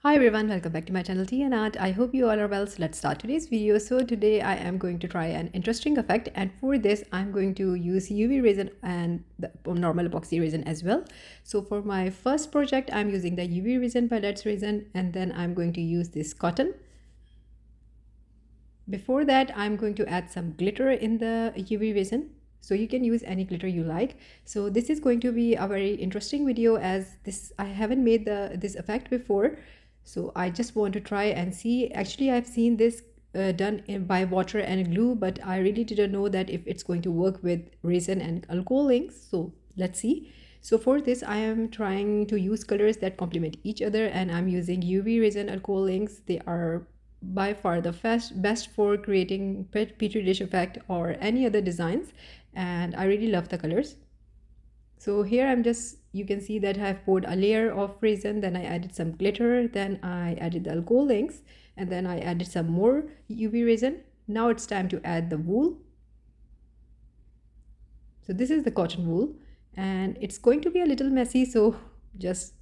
Hi everyone, welcome back to my channel Tea&Art. I hope you all are well. So let's start today's video. So today I am going to try an interesting effect, and for this I'm going to use UV resin and the normal epoxy resin as well. So for my first project I'm using the UV resin by Let's Resin, and then I'm going to use this cotton. Before that I'm going to add some glitter in the UV resin. So you can use any glitter you like. So this is going to be a very interesting video, as I haven't made this effect before. So I just want to try and see. Actually, I've seen this by water and glue, but I really didn't know that if it's going to work with resin and alcohol inks. So let's see. So for this, I am trying to use colors that complement each other, and I'm using UV resin alcohol inks. They are by far the best for creating petri dish effect or any other designs, and I really love the colors. So here you can see that I've poured a layer of resin, then I added some glitter, then I added the alcohol inks, and then I added some more UV resin. Now it's time to add the wool. So this is the cotton wool, and it's going to be a little messy, so just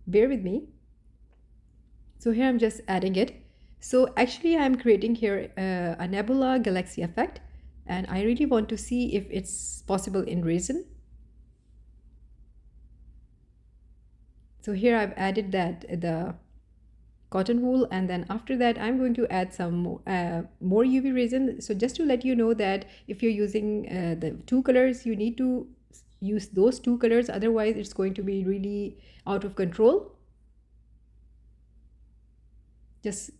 bear with me. So here I'm just adding it. So actually I'm creating here a nebula galaxy effect, and I really want to see if it's possible in resin. So here I've added the cotton wool, and then after that I'm going to add some more UV resin. So just to let you know that if you're using the two colors, you need to use those two colors, otherwise it's going to be really out of control.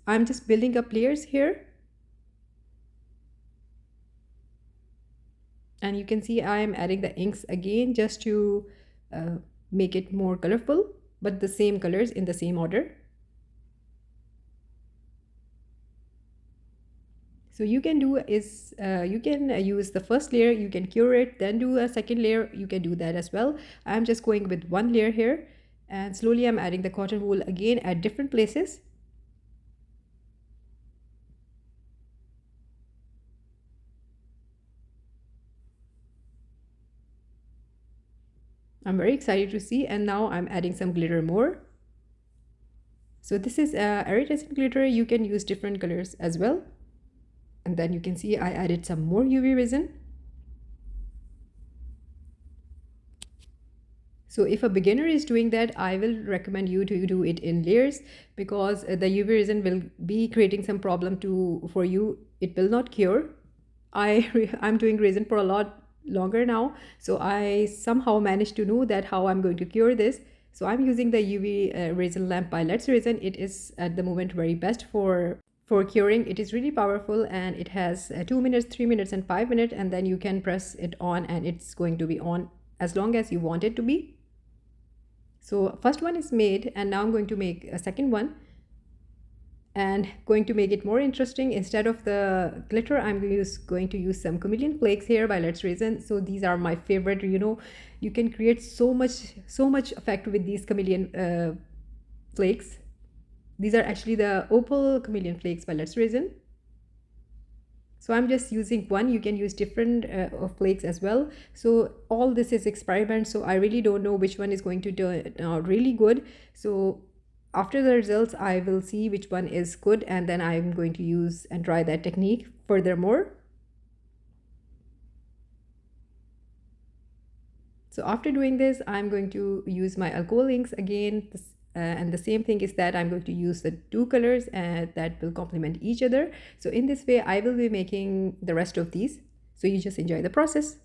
I'm just building up layers here, and you can see I am adding the inks again just to make it more colorful, but the same colors in the same order. So you can do is you can use the first layer, you can cure it, then do a second layer, you can do that as well. I'm just going with one layer here, and slowly I'm adding the cotton wool again at different places. I'm very excited to see, and now I'm adding some glitter more. So this is iridescent glitter. You can use different colors as well. And then you can see I added some more UV resin. So if a beginner is doing that, I will recommend you to do it in layers, because the UV resin will be creating some problem for you. It will not cure. I'm doing resin for a lot longer now, so I somehow managed to know that how I'm going to cure this. So I'm using the UV resin lamp by Let's Resin. It is at the moment very best for curing. It is really powerful, and it has 2 minutes, 3 minutes, and 5 minutes, and then you can press it on and it's going to be on as long as you want it to be. So first one is made, and now I'm going to make a second one, and going to make it more interesting. Instead of the glitter, I'm going to use some chameleon flakes here by Let's Resin. So these are my favorite. You can create so much effect with these chameleon flakes. These are actually the opal chameleon flakes by Let's Resin. So I'm just using one. You can use different flakes as well. So all this is experiment, so I really don't know which one is going to turn out really good. So after the results, I will see which one is good, and then I'm going to use and try that technique furthermore. So after doing this, I'm going to use my alcohol inks again. And the same thing is that I'm going to use the two colors that will complement each other. So in this way, I will be making the rest of these. So you just enjoy the process.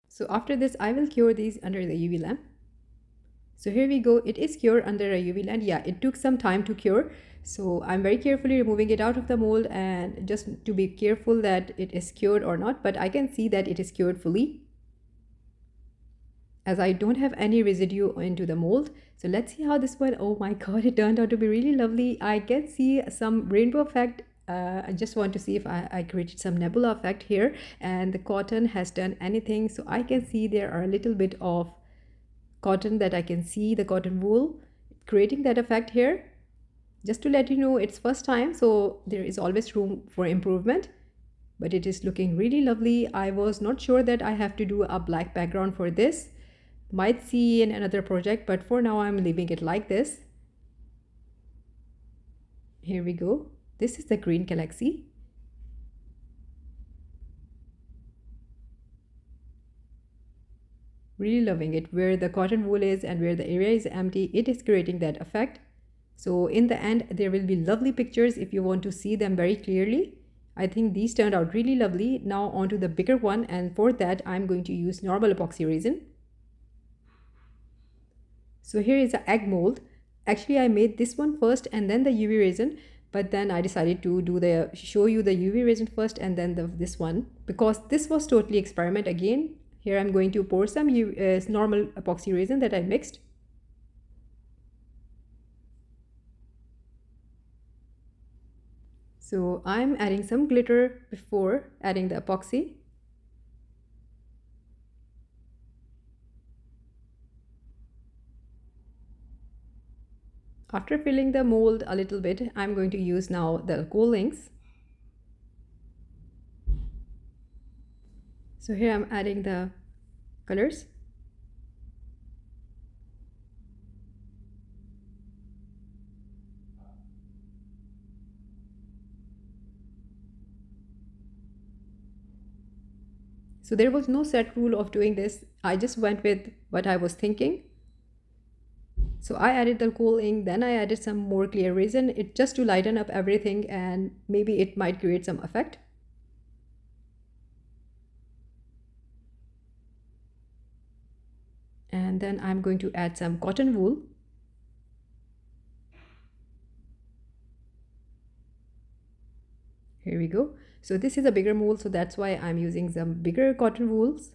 So after this, I will cure these under the UV lamp. So here we go. It is cured under a UV lamp. Yeah, it took some time to cure. So I'm very carefully removing it out of the mold, and just to be careful that it is cured or not. But I can see that it is cured fully, as I don't have any residue into the mold. So let's see how this one. Oh my god, it turned out to be really lovely. I can see some rainbow effect. I just want to see if I created some nebula effect here, and the cotton has done anything. So I can see there are a little bit of cotton that I can see, the cotton wool, creating that effect here. Just to let you know, it's first time, so there is always room for improvement, but it is looking really lovely. I was not sure that I have to do a black background for this. Might see in another project, but for now I'm leaving it like this. Here we go. This is the green galaxy. Really loving it. Where the cotton wool is and where the area is empty, it is creating that effect. So in the end, there will be lovely pictures if you want to see them very clearly. I think these turned out really lovely. Now onto the bigger one, and for that I'm going to use normal epoxy resin. So here is an egg mold. Actually, I made this one first and then the UV resin, but then I decided to show you the UV resin first and then this one, because this was totally experiment again. Here I'm going to pour some normal epoxy resin that I mixed. So I'm adding some glitter before adding the epoxy. After filling the mold a little bit, I'm going to use now the alcohol inks. So here I'm adding the colors. So there was no set rule of doing this. I just went with what I was thinking. So I added the cool ink, then I added some more clear resin, it just to lighten up everything, and maybe it might create some effect. And then I'm going to add some cotton wool. Here we go. So this is a bigger mold, so that's why I'm using some bigger cotton wools.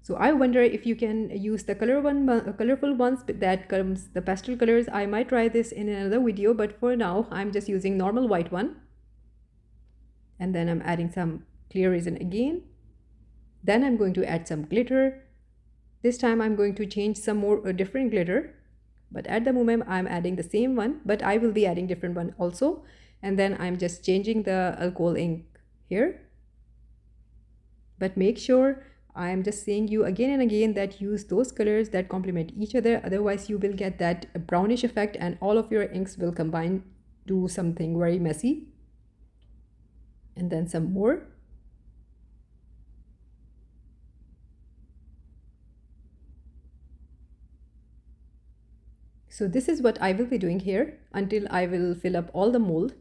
So I wonder if you can use the colorful ones that comes the pastel colors. I might try this in another video, but for now I'm just using normal white one. And then I'm adding some clear resin again. Then I'm going to add some glitter. This time I'm going to change some more different glitter, but at the moment I'm adding the same one, but I will be adding different one also. And then I'm just changing the alcohol ink here. But make sure, I'm just saying you again and again, that use those colors that complement each other. Otherwise you will get that brownish effect and all of your inks will combine to something very messy. And then some more. So this is what I will be doing here until I will fill up all the mold.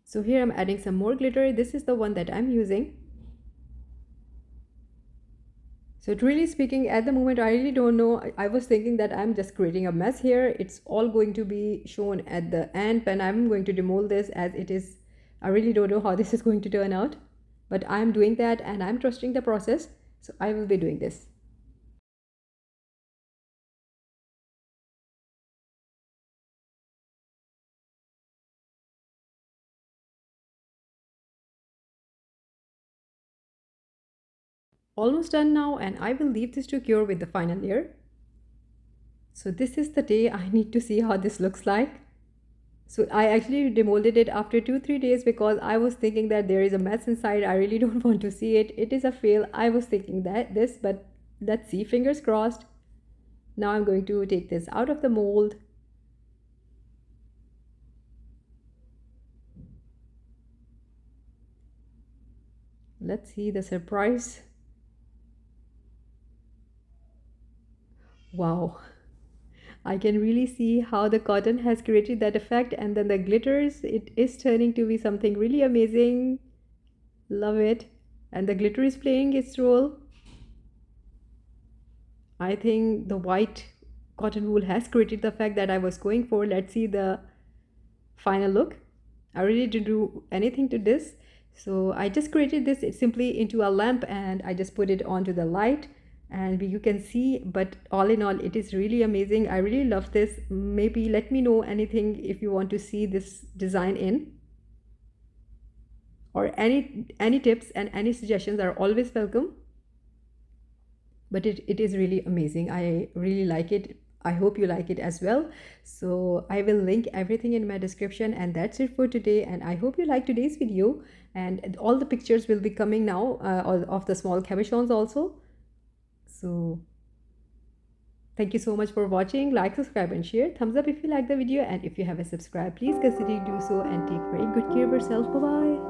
So here I'm adding some more glitter. This is the one that I'm using. So really speaking, at the moment, I really don't know. I was thinking that I'm just creating a mess here. It's all going to be shown at the end when I'm going to demold this as it is. I really don't know how this is going to turn out, but I'm doing that and I'm trusting the process. So I will be doing this. Almost done now, and I will leave this to cure with the final layer. So this is the day I need to see how this looks like. So I actually demolded it after 2-3 days because I was thinking that there is a mess inside. I really don't want to see it. It is a fail. I was thinking that this, but let's see, fingers crossed. Now I'm going to take this out of the mold. Let's see the surprise. Wow. I can really see how the cotton has created that effect, and then the glitters, it is turning to be something really amazing. Love it. And the glitter is playing its role. I think the white cotton wool has created the effect that I was going for. Let's see the final look. I really didn't do anything to this. So I just created this simply into a lamp and I just put it onto the light. And you can see, but all in all, it is really amazing. I really love this. Maybe let me know anything if you want to see this design in, or any tips and any suggestions are always welcome. But it is really amazing. I really like it. I hope you like it as well. So I will link everything in my description, and that's it for today. And I hope you like today's video, and all the pictures will be coming now of the small cabochons also. So thank you so much for watching. Like, subscribe and share. Thumbs up if you like the video, and if you haven't subscribed, please consider to do so, and take very good care of yourself. Bye bye.